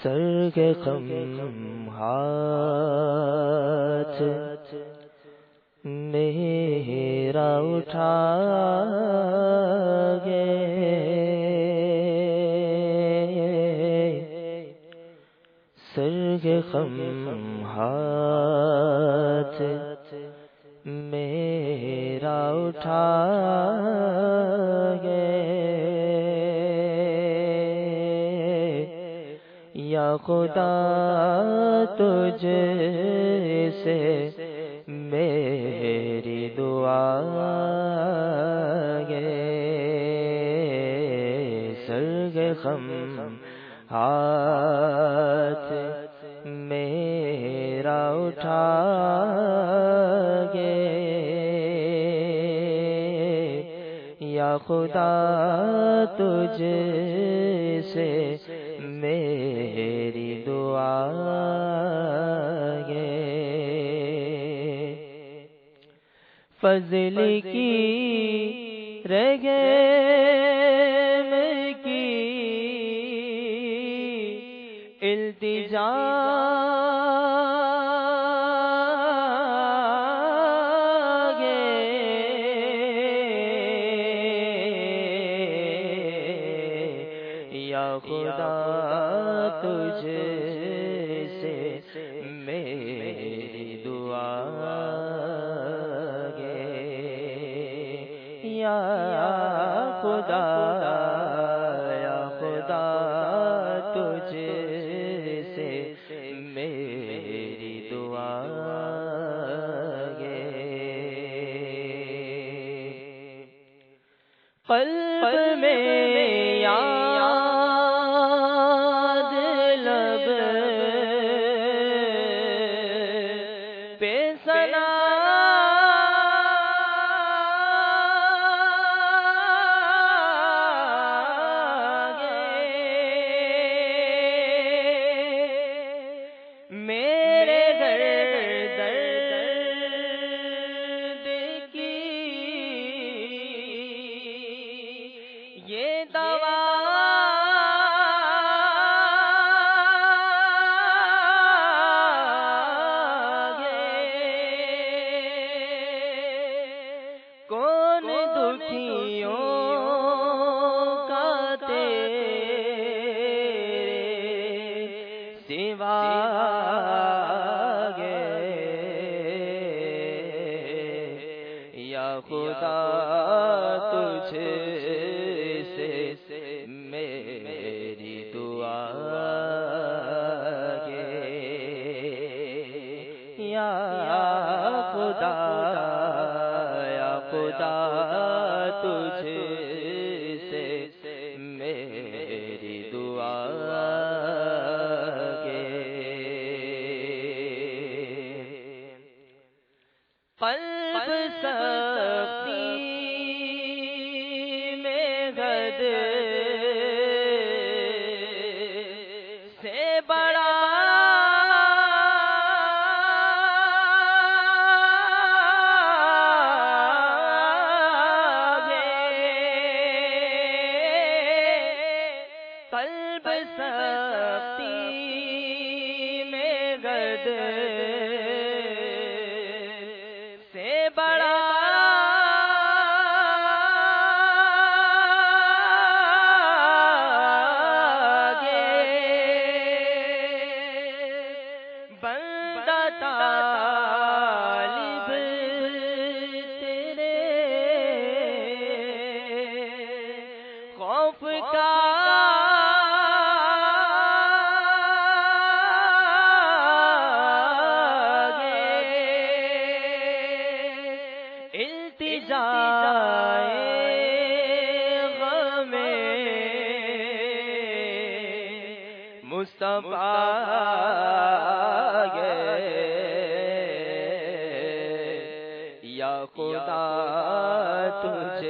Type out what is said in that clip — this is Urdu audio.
سر کے غم ہاتھ میرا اٹھا گے، سر کے غم ہاتھ میرا اٹھا گے، یا خدا تجھ سے میری دعا گے، سر کے غم ہاتھ میرا اٹھا گے، یا خدا تجھ سے میری دعا گے، فضل کی رحم کی التجا گے، یا خدا تجھ سے میری دعا گے، یا خدا تجھ سے میری دعا گے، قلب میں یاد لب پہ ثنا میرے درد کی یہ دوا گے، کون دکھیوں کا تیرے سوا یا خدا تجھ سے میری دعا گے، یا خدا تجھ سے میری دعا گے، قلب سختی میں غد سے بڑا ہے، قلب سختی میں غد سے بڑا گے، بندہ طالب تیرے خوف کا غم مصطفیٰ گے، یا خدا تجھ